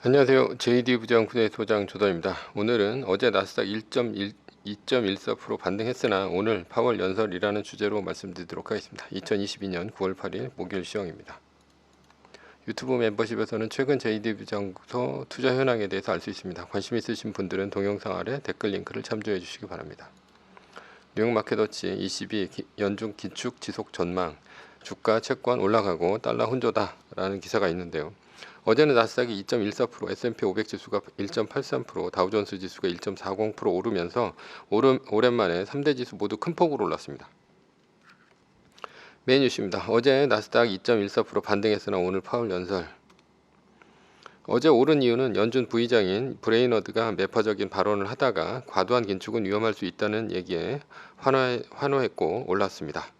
안녕하세요. JD 부장군의 소장 조던입니다. 오늘은 어제 나스닥 2.14% 반등했으나 오늘 파월 연설이라는 주제로 말씀드리도록 하겠습니다. 2022년 9월 8일 목요일 시황입니다. 유튜브 멤버십에서는 최근 JD 부장소 투자 현황에 대해서 알 수 있습니다. 관심 있으신 분들은 동영상 아래 댓글 링크를 참조해 주시기 바랍니다. 뉴욕 마켓워치 22 연중 기축 지속 전망, 주가 채권 올라가고 달러 혼조다 라는 기사가 있는데요. 어제는 나스닥이 2.14%, S&P 500 지수가 1.83%, 다우존스 지수가 1.40% 오르면서 오랜만에 3대 지수 모두 큰 폭으로 올랐습니다. 메인 뉴스입니다. 어제 나스닥 2.14% 반등했으나 오늘 파월 연설. 어제 오른 이유는 연준 부의장인 브레이너드가 매파적인 발언을 하다가 과도한 긴축은 위험할 수 있다는 얘기에 환호했고 올랐습니다.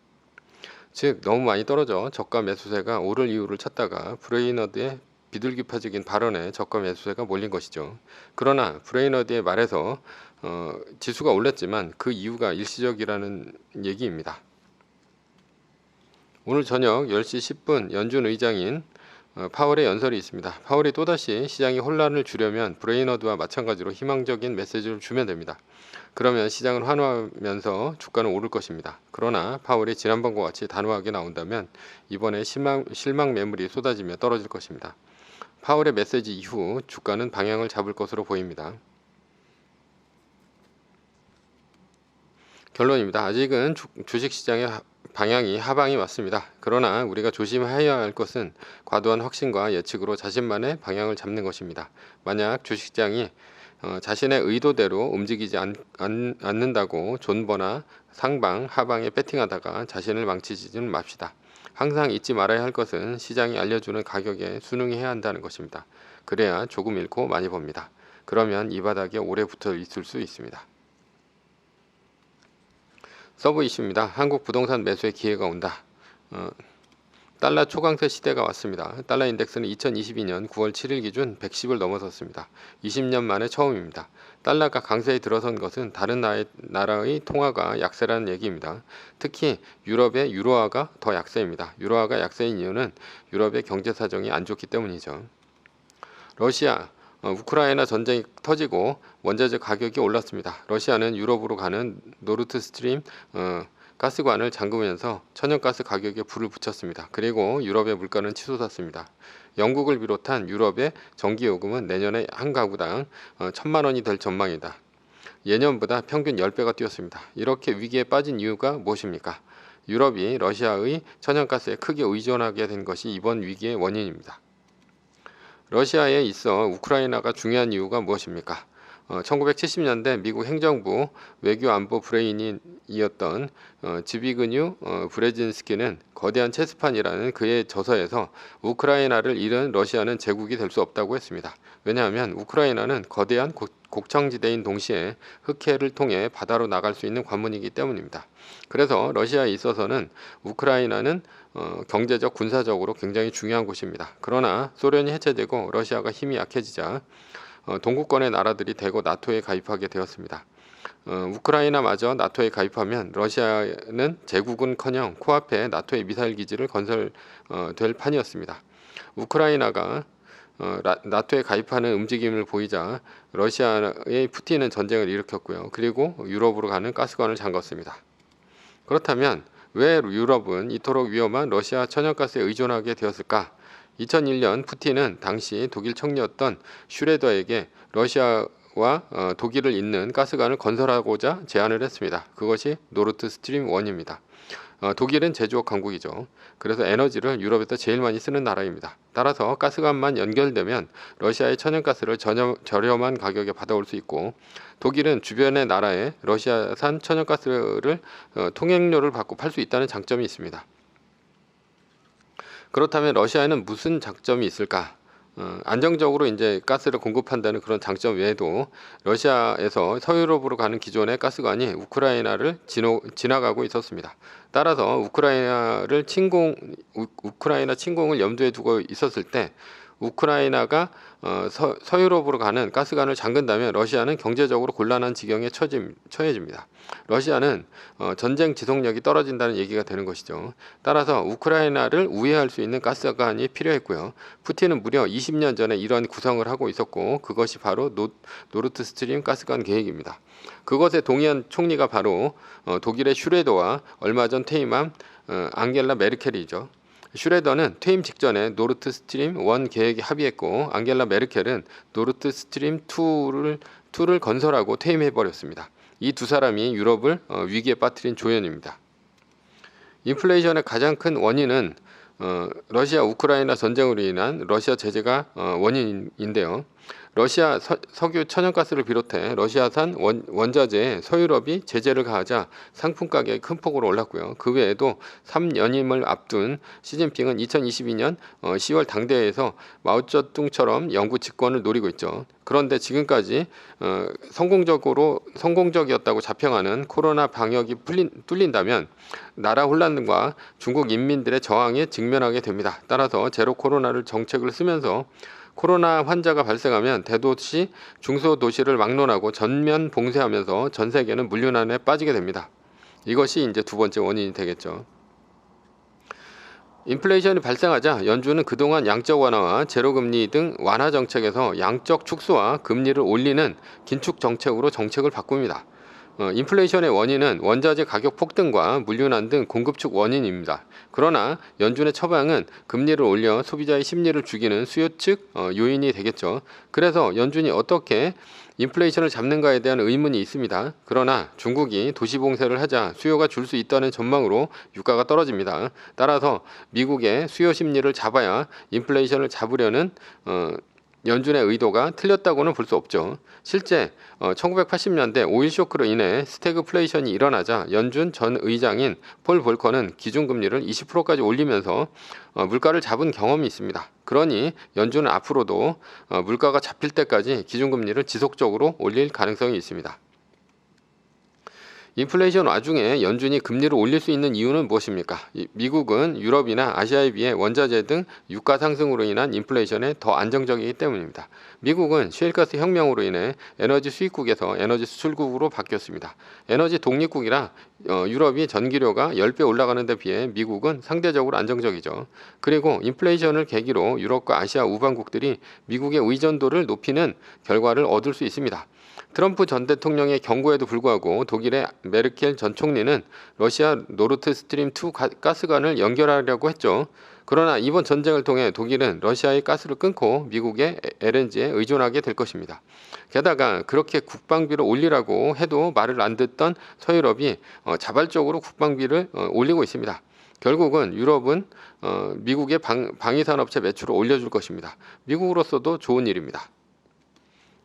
즉 너무 많이 떨어져 저가 매수세가 오를 이유를 찾다가 브레이너드의 비둘기파적인 발언에 저가 매수세가 몰린 것이죠. 그러나 브레이너드의 말에서 지수가 올랐지만 그 이유가 일시적이라는 얘기입니다. 오늘 저녁 10시 10분 연준 의장인 파월의 연설이 있습니다. 파월이 또다시 시장의 혼란을 주려면 브레이너드와 마찬가지로 희망적인 메시지를 주면 됩니다. 그러면 시장을 환호하면서 주가는 오를 것입니다. 그러나 파월이 지난번과 같이 단호하게 나온다면 이번에 실망 매물이 쏟아지며 떨어질 것입니다. 파월의 메시지 이후 주가는 방향을 잡을 것으로 보입니다. 결론입니다. 아직은 주식시장의 방향이 하방이 맞습니다. 그러나 우리가 조심해야 할 것은 과도한 확신과 예측으로 자신만의 방향을 잡는 것입니다. 만약 주식시장이 자신의 의도대로 움직이지 않는다고 존버나 상방, 하방에 배팅하다가 자신을 망치지는 맙시다. 항상 잊지 말아야 할 것은 시장이 알려주는 가격에 순응해야 한다는 것입니다. 그래야 조금 잃고 많이 법니다. 그러면 이 바닥에 오래 붙어 있을 수 있습니다. 서브 이슈입니다. 한국 부동산 매수의 기회가 온다. 달러 초강세 시대가 왔습니다. 달러 인덱스는 2022년 9월 7일 기준 110을 넘어섰습니다. 20년 만에 처음입니다. 달러가 강세에 들어선 것은 다른 나라의 통화가 약세라는 얘기입니다. 특히 유럽의 유로화가 더 약세입니다. 유로화가 약세인 이유는 유럽의 경제 사정이 안 좋기 때문이죠. 러시아, 우크라이나 전쟁이 터지고 원자재 가격이 올랐습니다. 러시아는 유럽으로 가는 노르트 스트림 가스관을 잠그면서 천연가스 가격에 불을 붙였습니다. 그리고 유럽의 물가는 치솟았습니다. 영국을 비롯한 유럽의 전기요금은 내년에 한 가구당 1,000만 원이 될 전망이다. 예년보다 평균 10배가 뛰었습니다. 이렇게 위기에 빠진 이유가 무엇입니까? 유럽이 러시아의 천연가스에 크게 의존하게 된 것이 이번 위기의 원인입니다. 러시아에 있어 우크라이나가 중요한 이유가 무엇입니까? 1970년대 미국 행정부 외교안보 브레인이었던 지비그뉴 브레진스키는 거대한 체스판이라는 그의 저서에서 우크라이나를 잃은 러시아는 제국이 될 수 없다고 했습니다. 왜냐하면 우크라이나는 거대한 곡창지대인 동시에 흑해를 통해 바다로 나갈 수 있는 관문이기 때문입니다. 그래서 러시아에 있어서는 우크라이나는 경제적, 군사적으로 굉장히 중요한 곳입니다. 그러나 소련이 해체되고 러시아가 힘이 약해지자 동구권의 나라들이 대거 나토에 가입하게 되었습니다. 우크라이나마저 나토에 가입하면 러시아는 제국은커녕 코앞에 나토의 미사일 기지를 건설될 판이었습니다. 우크라이나가 나토에 가입하는 움직임을 보이자 러시아의 푸틴은 전쟁을 일으켰고요. 그리고 유럽으로 가는 가스관을 잠갔습니다. 그렇다면 왜 유럽은 이토록 위험한 러시아 천연가스에 의존하게 되었을까? 2001년 푸틴은 당시 독일 총리였던 슈레더에게 러시아와 독일을 잇는 가스관을 건설하고자 제안을 했습니다. 그것이 노르트 스트림 1입니다. 독일은 제조업 강국이죠. 그래서 에너지를 유럽에서 제일 많이 쓰는 나라입니다. 따라서 가스관만 연결되면 러시아의 천연가스를 저렴한 가격에 받아올 수 있고 독일은 주변의 나라에 러시아산 천연가스를 통행료를 받고 팔 수 있다는 장점이 있습니다. 그렇다면 러시아에는 무슨 장점이 있을까? 안정적으로 이제 가스를 공급한다는 그런 장점 외에도 러시아에서 서유럽으로 가는 기존의 가스관이 우크라이나를 지나가고 있었습니다. 따라서 우크라이나 침공을 염두에 두고 있었을 때 우크라이나가 서유럽으로 가는 가스관을 잠근다면 러시아는 경제적으로 곤란한 지경에 처해집니다. 러시아는 전쟁 지속력이 떨어진다는 얘기가 되는 것이죠. 따라서 우크라이나를 우회할 수 있는 가스관이 필요했고요. 푸틴은 무려 20년 전에 이런 구성을 하고 있었고 그것이 바로 노르트 스트림 가스관 계획입니다. 그것에 동의한 총리가 바로 독일의 슈레더와 얼마 전 퇴임한 앙겔라 메르켈이죠. 슈레더는 퇴임 직전에 노르트 스트림 1 계획에 합의했고 앙겔라 메르켈은 노르트 스트림 2를 건설하고 퇴임해버렸습니다. 이 두 사람이 유럽을 위기에 빠뜨린 조연입니다. 인플레이션의 가장 큰 원인은 러시아 우크라이나 전쟁으로 인한 러시아 제재가 원인인데요. 러시아 석유 천연가스를 비롯해 러시아산 원자재에 서유럽이 제재를 가하자 상품 가격이 큰 폭으로 올랐고요. 그 외에도 3연임을 앞둔 시진핑은 2022년 10월 당대회에서 마오쩌둥처럼 영구 집권을 노리고 있죠. 그런데 지금까지 성공적이었다고 자평하는 코로나 방역이 뚫린다면 나라 혼란과 중국 인민들의 저항에 직면하게 됩니다. 따라서 제로 코로나를 정책을 쓰면서 코로나 환자가 발생하면 대도시, 중소도시를 막론하고 전면 봉쇄하면서 전 세계는 물류난에 빠지게 됩니다. 이것이 이제 두 번째 원인이 되겠죠. 인플레이션이 발생하자 연준은 그동안 양적 완화와 제로금리 등 완화 정책에서 양적 축소와 금리를 올리는 긴축 정책으로 정책을 바꿉니다. 인플레이션의 원인은 원자재 가격 폭등과 물류난 등 공급 측 원인입니다. 그러나 연준의 처방은 금리를 올려 소비자의 심리를 죽이는 수요 측 요인이 되겠죠. 그래서 연준이 어떻게 인플레이션을 잡는가에 대한 의문이 있습니다. 그러나 중국이 도시 봉쇄를 하자 수요가 줄 수 있다는 전망으로 유가가 떨어집니다. 따라서 미국의 수요 심리를 잡아야 인플레이션을 잡으려는 연준의 의도가 틀렸다고는 볼 수 없죠. 실제 1980년대 오일 쇼크로 인해 스태그플레이션이 일어나자 연준 전 의장인 폴 볼커는 기준금리를 20%까지 올리면서 물가를 잡은 경험이 있습니다. 그러니 연준은 앞으로도 물가가 잡힐 때까지 기준금리를 지속적으로 올릴 가능성이 있습니다. 인플레이션 와중에 연준이 금리를 올릴 수 있는 이유는 무엇입니까? 미국은 유럽이나 아시아에 비해 원자재 등 유가 상승으로 인한 인플레이션에 더 안정적이기 때문입니다. 미국은 셰일가스 혁명으로 인해 에너지 수입국에서 에너지 수출국으로 바뀌었습니다. 에너지 독립국이라 유럽이 전기료가 10배 올라가는 데 비해 미국은 상대적으로 안정적이죠. 그리고 인플레이션을 계기로 유럽과 아시아 우방국들이 미국의 의존도를 높이는 결과를 얻을 수 있습니다. 트럼프 전 대통령의 경고에도 불구하고 독일의 메르켈 전 총리는 러시아 노르트 스트림 2 가스관을 연결하려고 했죠. 그러나 이번 전쟁을 통해 독일은 러시아의 가스를 끊고 미국의 LNG에 의존하게 될 것입니다. 게다가 그렇게 국방비를 올리라고 해도 말을 안 듣던 서유럽이 자발적으로 국방비를 올리고 있습니다. 결국은 유럽은 미국의 방위산업체 매출을 올려줄 것입니다. 미국으로서도 좋은 일입니다.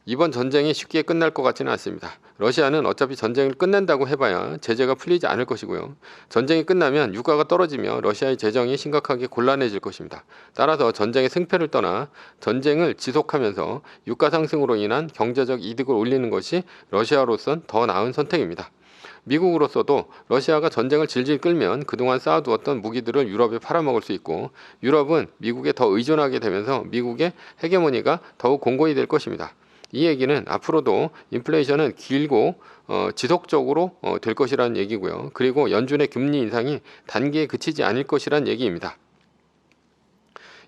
이번 전쟁이 쉽게 끝날 것 같지는 않습니다. 러시아는 어차피 전쟁을 끝낸다고 해봐야 제재가 풀리지 않을 것이고요. 전쟁이 끝나면 유가가 떨어지며 러시아의 재정이 심각하게 곤란해질 것입니다. 따라서 전쟁의 승패를 떠나 전쟁을 지속하면서 유가 상승으로 인한 경제적 이득을 올리는 것이 러시아로선 더 나은 선택입니다. 미국으로서도 러시아가 전쟁을 질질 끌면 그동안 쌓아두었던 무기들을 유럽에 팔아먹을 수 있고 유럽은 미국에 더 의존하게 되면서 미국의 헤게모니가 더욱 공고히 될 것입니다. 이 얘기는 앞으로도 인플레이션은 길고 지속적으로 될 것이라는 얘기고요. 그리고 연준의 금리 인상이 단기에 그치지 않을 것이라는 얘기입니다.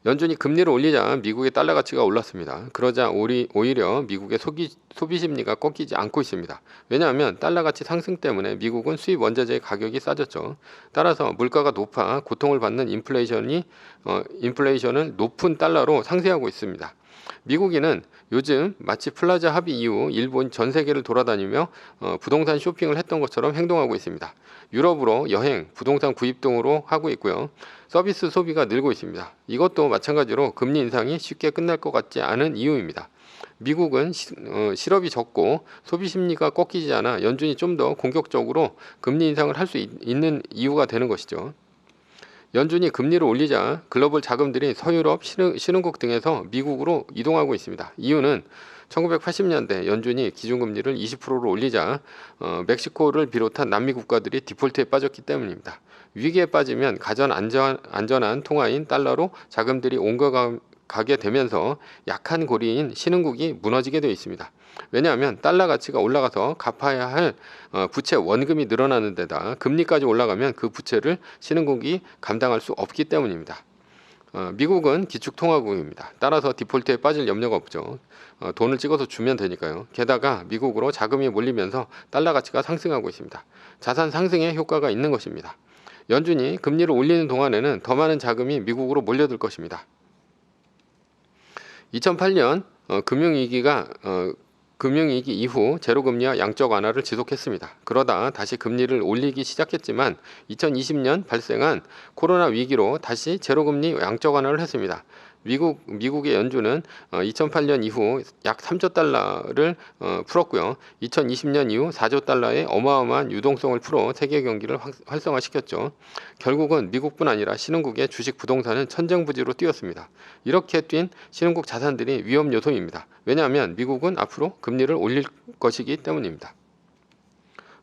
연준이 금리를 올리자 미국의 달러 가치가 올랐습니다. 그러자 오히려 미국의 소비 심리가 꺾이지 않고 있습니다. 왜냐하면 달러 가치 상승 때문에 미국은 수입 원자재의 가격이 싸졌죠. 따라서 물가가 높아 고통을 받는 인플레이션을 높은 달러로 상쇄하고 있습니다. 미국인은 요즘 마치 플라자 합의 이후 일본 전 세계를 돌아다니며 부동산 쇼핑을 했던 것처럼 행동하고 있습니다. 유럽으로 여행, 부동산 구입 등으로 하고 있고요. 서비스 소비가 늘고 있습니다. 이것도 마찬가지로 금리 인상이 쉽게 끝날 것 같지 않은 이유입니다. 미국은 실업이 적고 소비 심리가 꺾이지 않아 연준이 좀 더 공격적으로 금리 인상을 할 수 있는 이유가 되는 것이죠. 연준이 금리를 올리자 글로벌 자금들이 서유럽, 신흥국 등에서 미국으로 이동하고 있습니다. 이유는 1980년대 연준이 기준금리를 20%로 올리자 멕시코를 비롯한 남미 국가들이 디폴트에 빠졌기 때문입니다. 위기에 빠지면 가장 안전한 통화인 달러로 자금들이 옮겨가게 가게 되면서 약한 고리인 신흥국이 무너지게 되어 있습니다. 왜냐하면 달러 가치가 올라가서 갚아야 할 부채 원금이 늘어나는 데다 금리까지 올라가면 그 부채를 신흥국이 감당할 수 없기 때문입니다. 미국은 기축통화국입니다. 따라서 디폴트에 빠질 염려가 없죠. 돈을 찍어서 주면 되니까요. 게다가 미국으로 자금이 몰리면서 달러 가치가 상승하고 있습니다. 자산 상승에 효과가 있는 것입니다. 연준이 금리를 올리는 동안에는 더 많은 자금이 미국으로 몰려들 것입니다. 2008년 금융위기 이후 제로금리와 양적 완화를 지속했습니다. 그러다 다시 금리를 올리기 시작했지만 2020년 발생한 코로나 위기로 다시 제로금리 양적 완화를 했습니다. 미국의 연준은 2008년 이후 약 3조 달러를 풀었고요. 2020년 이후 4조 달러의 어마어마한 유동성을 풀어 세계 경기를 활성화시켰죠. 결국은 미국뿐 아니라 신흥국의 주식 부동산은 천정부지로 뛰었습니다. 이렇게 뛴 신흥국 자산들이 위험 요소입니다. 왜냐하면 미국은 앞으로 금리를 올릴 것이기 때문입니다.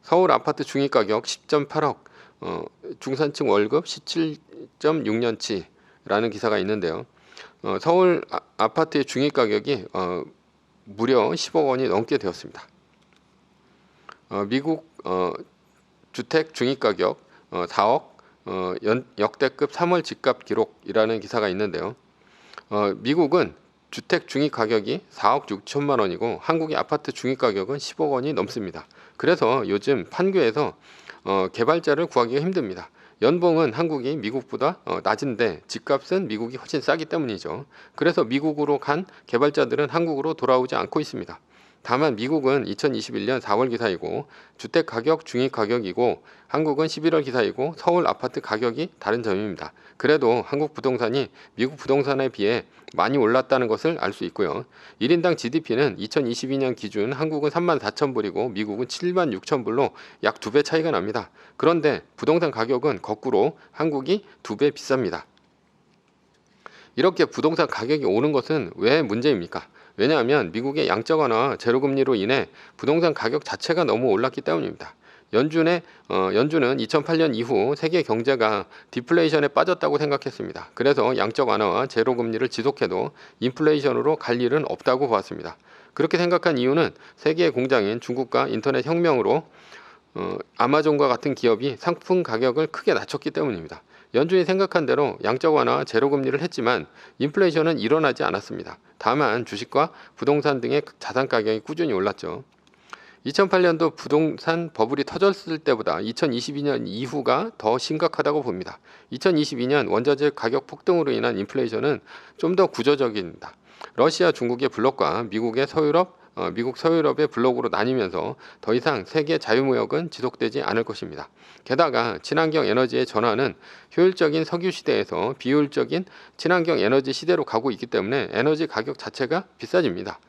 서울 아파트 중위가격 10.8억, 중산층 월급 17.6년치라는 기사가 있는데요. 서울 아파트의 중위가격이 무려 10억 원이 넘게 되었습니다. 미국 주택 중위가격 4억, 역대급 3월 집값 기록이라는 기사가 있는데요. 미국은 주택 중위가격이 4억 6천만 원이고 한국의 아파트 중위가격은 10억 원이 넘습니다. 그래서 요즘 판교에서 개발자를 구하기가 힘듭니다. 연봉은 한국이 미국보다 낮은데 집값은 미국이 훨씬 싸기 때문이죠. 그래서 미국으로 간 개발자들은 한국으로 돌아오지 않고 있습니다. 다만 미국은 2021년 4월 기사이고 주택 가격 중위 가격이고 한국은 11월 기사이고 서울 아파트 가격이 다른 점입니다. 그래도 한국 부동산이 미국 부동산에 비해 많이 올랐다는 것을 알 수 있고요. 1인당 GDP는 2022년 기준 한국은 34,000불이고 미국은 76,000불로 약 2배 차이가 납니다. 그런데 부동산 가격은 거꾸로 한국이 2배 비쌉니다. 이렇게 부동산 가격이 오른 것은 왜 문제입니까? 왜냐하면 미국의 양적 완화 제로금리로 인해 부동산 가격 자체가 너무 올랐기 때문입니다. 연준은 2008년 이후 세계 경제가 디플레이션에 빠졌다고 생각했습니다. 그래서 양적 완화와 제로금리를 지속해도 인플레이션으로 갈 일은 없다고 보았습니다. 그렇게 생각한 이유는 세계의 공장인 중국과 인터넷 혁명으로 아마존과 같은 기업이 상품 가격을 크게 낮췄기 때문입니다. 연준이 생각한 대로 양적 완화 제로금리를 했지만 인플레이션은 일어나지 않았습니다. 다만 주식과 부동산 등의 자산 가격이 꾸준히 올랐죠. 2008년도 부동산 버블이 터졌을 때보다 2022년 이후가 더 심각하다고 봅니다. 2022년 원자재 가격 폭등으로 인한 인플레이션은 좀 더 구조적입니다. 러시아, 중국의 블록과 미국 서유럽의 블록으로 나뉘면서 더 이상 세계 자유무역은 지속되지 않을 것입니다. 게다가 친환경 에너지의 전환은 효율적인 석유 시대에서 비효율적인 친환경 에너지 시대로 가고 있기 때문에 에너지 가격 자체가 비싸집니다.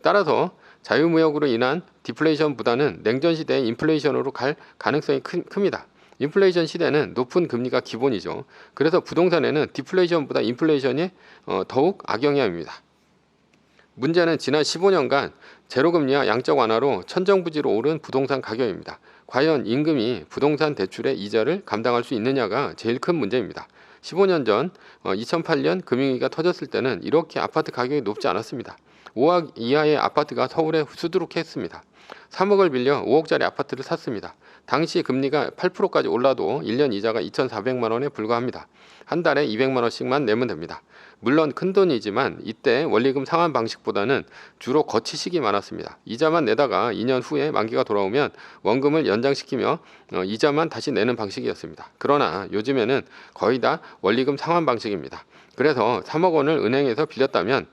따라서 자유무역으로 인한 디플레이션보다는 냉전 시대의 인플레이션으로 갈 가능성이 큽니다. 인플레이션 시대는 높은 금리가 기본이죠. 그래서 부동산에는 디플레이션보다 인플레이션이 더욱 악영향입니다. 문제는 지난 15년간 제로금리와 양적 완화로 천정부지로 오른 부동산 가격입니다. 과연 임금이 부동산 대출의 이자를 감당할 수 있느냐가 제일 큰 문제입니다. 15년 전 2008년 금융위기가 터졌을 때는 이렇게 아파트 가격이 높지 않았습니다. 5억 이하의 아파트가 서울에 수두룩했습니다. 3억을 빌려 5억짜리 아파트를 샀습니다. 당시 금리가 8%까지 올라도 1년 이자가 2,400만 원에 불과합니다. 한 달에 200만 원씩만 내면 됩니다. 물론 큰돈이지만 이때 원리금 상환 방식보다는 주로 거치식이 많았습니다. 이자만 내다가 2년 후에 만기가 돌아오면 원금을 연장시키며 이자만 다시 내는 방식이었습니다. 그러나 요즘에는 거의 다 원리금 상환 방식입니다. 그래서 3억 원을 은행에서 빌렸다면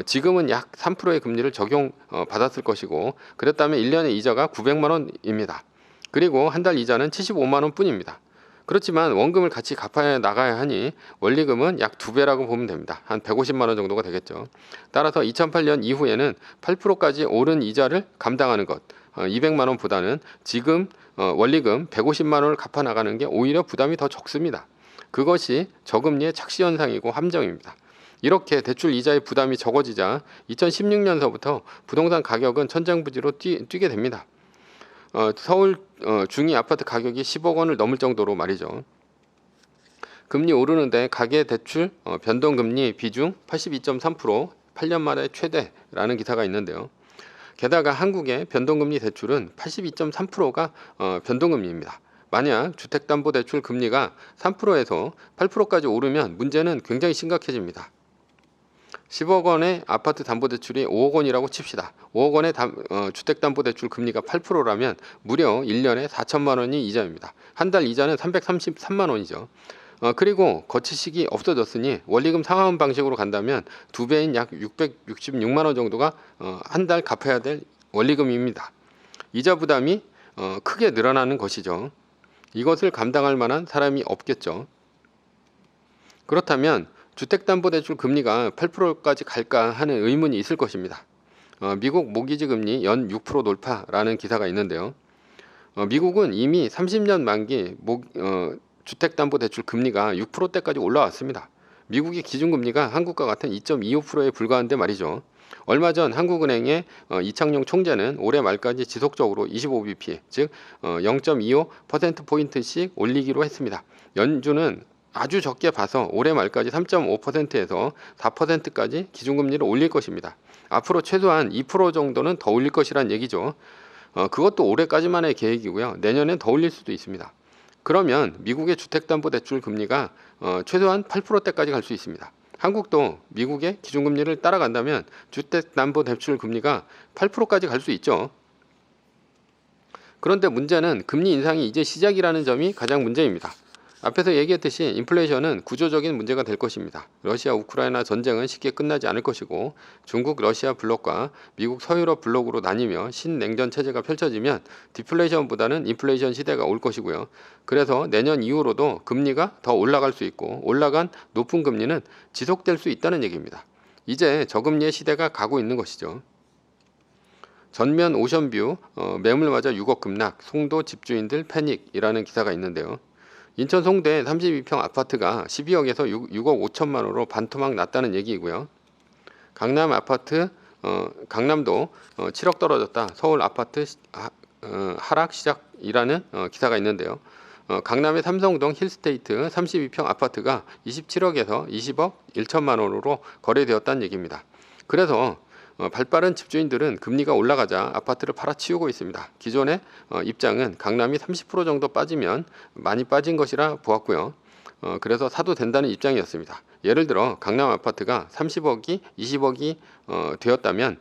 지금은 약 3%의 금리를 적용받았을 것이고 그랬다면 1년의 이자가 900만 원입니다. 그리고 한 달 이자는 75만 원 뿐입니다. 그렇지만 원금을 같이 갚아 나가야 하니 원리금은 약 2배라고 보면 됩니다. 한 150만 원 정도가 되겠죠. 따라서 2008년 이후에는 8%까지 오른 이자를 감당하는 것 200만 원보다는 지금 원리금 150만 원을 갚아 나가는 게 오히려 부담이 더 적습니다. 그것이 저금리의 착시 현상이고 함정입니다. 이렇게 대출 이자의 부담이 적어지자 2016년서부터 부동산 가격은 천정부지로 뛰게 됩니다. 서울 중위 아파트 가격이 10억 원을 넘을 정도로 말이죠. 금리 오르는데 가계대출 변동금리 비중 82.3%, 8년 만에 최대라는 기사가 있는데요. 게다가 한국의 변동금리 대출은 82.3%가 변동금리입니다. 만약 주택담보대출 금리가 3%에서 8%까지 오르면 문제는 굉장히 심각해집니다. 10억 원의 아파트 담보대출이 5억 원이라고 칩시다. 5억 원의 주택담보대출 금리가 8%라면 무려 1년에 4천만 원이 이자입니다. 한 달 이자는 333만 원이죠. 그리고 거치식이 없어졌으니 원리금 상환 방식으로 간다면 2배인 약 666만 원 정도가 한 달 갚아야 될 원리금입니다. 이자 부담이 크게 늘어나는 것이죠. 이것을 감당할 만한 사람이 없겠죠. 그렇다면 주택담보대출 금리가 8%까지 갈까 하는 의문이 있을 것입니다. 미국 모기지 금리 연 6% 돌파라는 기사가 있는데요. 미국은 이미 30년 만기 주택담보대출 금리가 6%대까지 올라왔습니다. 미국의 기준금리가 한국과 같은 2.25%에 불과한데 말이죠. 얼마 전 한국은행의 이창용 총재는 올해 말까지 지속적으로 25bp, 즉 0.25%포인트씩 올리기로 했습니다. 연준은 아주 적게 봐서 올해 말까지 3.5%에서 4%까지 기준금리를 올릴 것입니다. 앞으로 최소한 2% 정도는 더 올릴 것이란 얘기죠. 그것도 올해까지만의 계획이고요. 내년엔 더 올릴 수도 있습니다. 그러면 미국의 주택담보대출 금리가 최소한 8%대까지 갈 수 있습니다. 한국도 미국의 기준금리를 따라간다면 주택담보대출 금리가 8%까지 갈 수 있죠. 그런데 문제는 금리 인상이 이제 시작이라는 점이 가장 문제입니다. 앞에서 얘기했듯이 인플레이션은 구조적인 문제가 될 것입니다. 러시아 우크라이나 전쟁은 쉽게 끝나지 않을 것이고 중국 러시아 블록과 미국 서유럽 블록으로 나뉘며 신냉전 체제가 펼쳐지면 디플레이션보다는 인플레이션 시대가 올 것이고요. 그래서 내년 이후로도 금리가 더 올라갈 수 있고 올라간 높은 금리는 지속될 수 있다는 얘기입니다. 이제 저금리의 시대가 가고 있는 것이죠. 전면 오션뷰 매물 맞아 6억 급락, 송도 집주인들 패닉이라는 기사가 있는데요. 인천 송도의 32평 아파트가 12억에서 6억 5천만 원으로 반토막 났다는 얘기이고요. 강남도 7억 떨어졌다. 서울 아파트 하락 시작이라는 기사가 있는데요. 강남의 삼성동 힐스테이트 32평 아파트가 27억에서 20억 1천만 원으로 거래되었다는 얘기입니다. 그래서 발빠른 집주인들은 금리가 올라가자 아파트를 팔아치우고 있습니다. 기존의 입장은 강남이 30% 정도 빠지면 많이 빠진 것이라 보았고요. 그래서 사도 된다는 입장이었습니다. 예를 들어 강남 아파트가 30억이 20억이 되었다면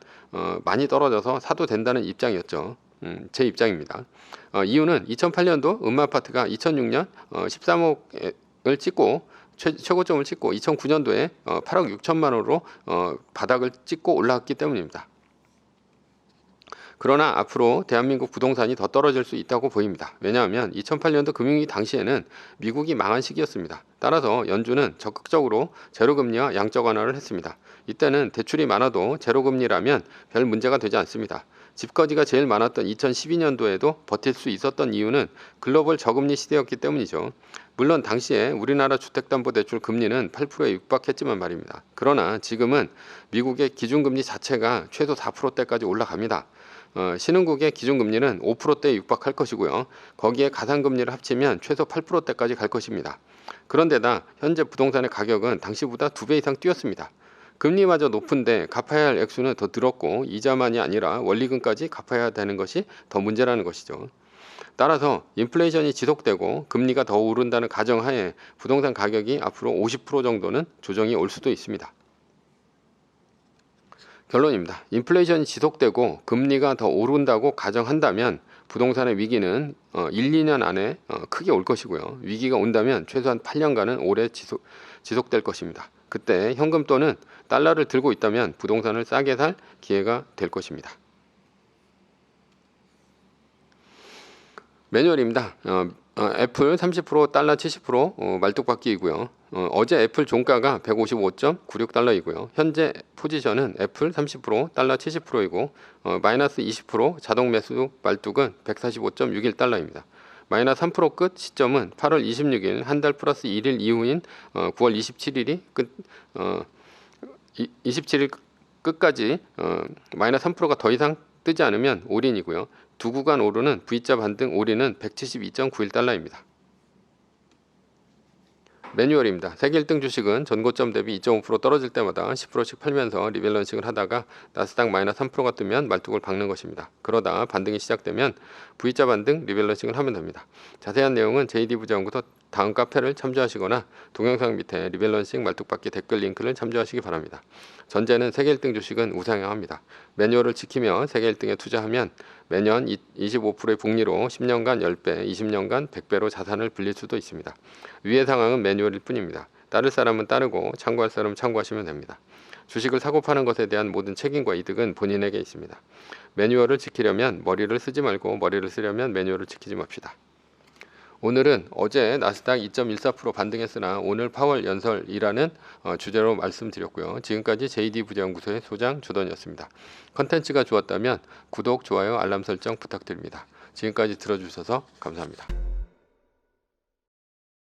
많이 떨어져서 사도 된다는 입장이었죠. 제 입장입니다. 이유는 2008년도 음마아파트가 2006년 13억을 찍고 최고점을 찍고 2009년도에 8억 6천만 원으로 바닥을 찍고 올라왔기 때문입니다. 그러나 앞으로 대한민국 부동산이 더 떨어질 수 있다고 보입니다. 왜냐하면 2008년도 금융위기 당시에는 미국이 망한 시기였습니다. 따라서 연준은 적극적으로 제로금리와 양적 완화를 했습니다. 이때는 대출이 많아도 제로금리라면 별 문제가 되지 않습니다. 집거지가 제일 많았던 2012년도에도 버틸 수 있었던 이유는 글로벌 저금리 시대였기 때문이죠. 물론 당시에 우리나라 주택담보대출 금리는 8%에 육박했지만 말입니다. 그러나 지금은 미국의 기준금리 자체가 최소 4%대까지 올라갑니다. 신흥국의 기준금리는 5%대에 육박할 것이고요. 거기에 가상금리를 합치면 최소 8%대까지 갈 것입니다. 그런데다 현재 부동산의 가격은 당시보다 2배 이상 뛰었습니다. 금리마저 높은데 갚아야 할 액수는 더 늘었고 이자만이 아니라 원리금까지 갚아야 되는 것이 더 문제라는 것이죠. 따라서 인플레이션이 지속되고 금리가 더 오른다는 가정하에 부동산 가격이 앞으로 50% 정도는 조정이 올 수도 있습니다. 결론입니다. 인플레이션이 지속되고 금리가 더 오른다고 가정한다면 부동산의 위기는 1, 2년 안에 크게 올 것이고요. 위기가 온다면 최소한 8년간은 오래 지속될 것입니다. 그때 현금 또는 달러를 들고 있다면 부동산을 싸게 살 기회가 될 것입니다. 매뉴얼입니다. 애플 30%, 달러 70% 말뚝박기이고요. 어제 애플 종가가 155.96달러이고요. 현재 포지션은 애플 30%, 달러 70%이고 마이너스 20% 자동 매수 말뚝은 145.61달러입니다. 마이너스 3% 끝 시점은 8월 26일 한 달 플러스 1일 이후인 9월 27일이 끝 27일 끝까지 마이너스 3%가 더 이상 뜨지 않으면 올인이고요. 두 구간 오르는 V자 반등 올인은 172.91달러입니다. 매뉴얼입니다. 세계 1등 주식은 전고점 대비 2.5% 떨어질 때마다 10%씩 팔면서 리밸런싱을 하다가 나스닥 마이너스 3%가 뜨면 말뚝을 박는 것입니다. 그러다 반등이 시작되면 V자 반등 리밸런싱을 하면 됩니다. 자세한 내용은 JD부자연구소 다음 카페를 참조하시거나 동영상 밑에 리밸런싱 말뚝박기 댓글 링크를 참조하시기 바랍니다. 전제는 세계 1등 주식은 우상향합니다. 매뉴얼을 지키며 세계 1등에 투자하면 매년 25%의 복리로 10년간 10배, 20년간 100배로 자산을 불릴 수도 있습니다. 위의 상황은 매뉴얼일 뿐입니다. 따를 사람은 따르고 참고할 사람은 참고하시면 됩니다. 주식을 사고 파는 것에 대한 모든 책임과 이득은 본인에게 있습니다. 매뉴얼을 지키려면 머리를 쓰지 말고 머리를 쓰려면 매뉴얼을 지키지 맙시다. 오늘은 어제 나스닥 2.14% 반등했으나 오늘 파월 연설이라는 주제로 말씀드렸고요. 지금까지 JD부자연구소의 소장 주던이었습니다. 컨텐츠가 좋았다면 구독, 좋아요, 알람 설정 부탁드립니다. 지금까지 들어주셔서 감사합니다.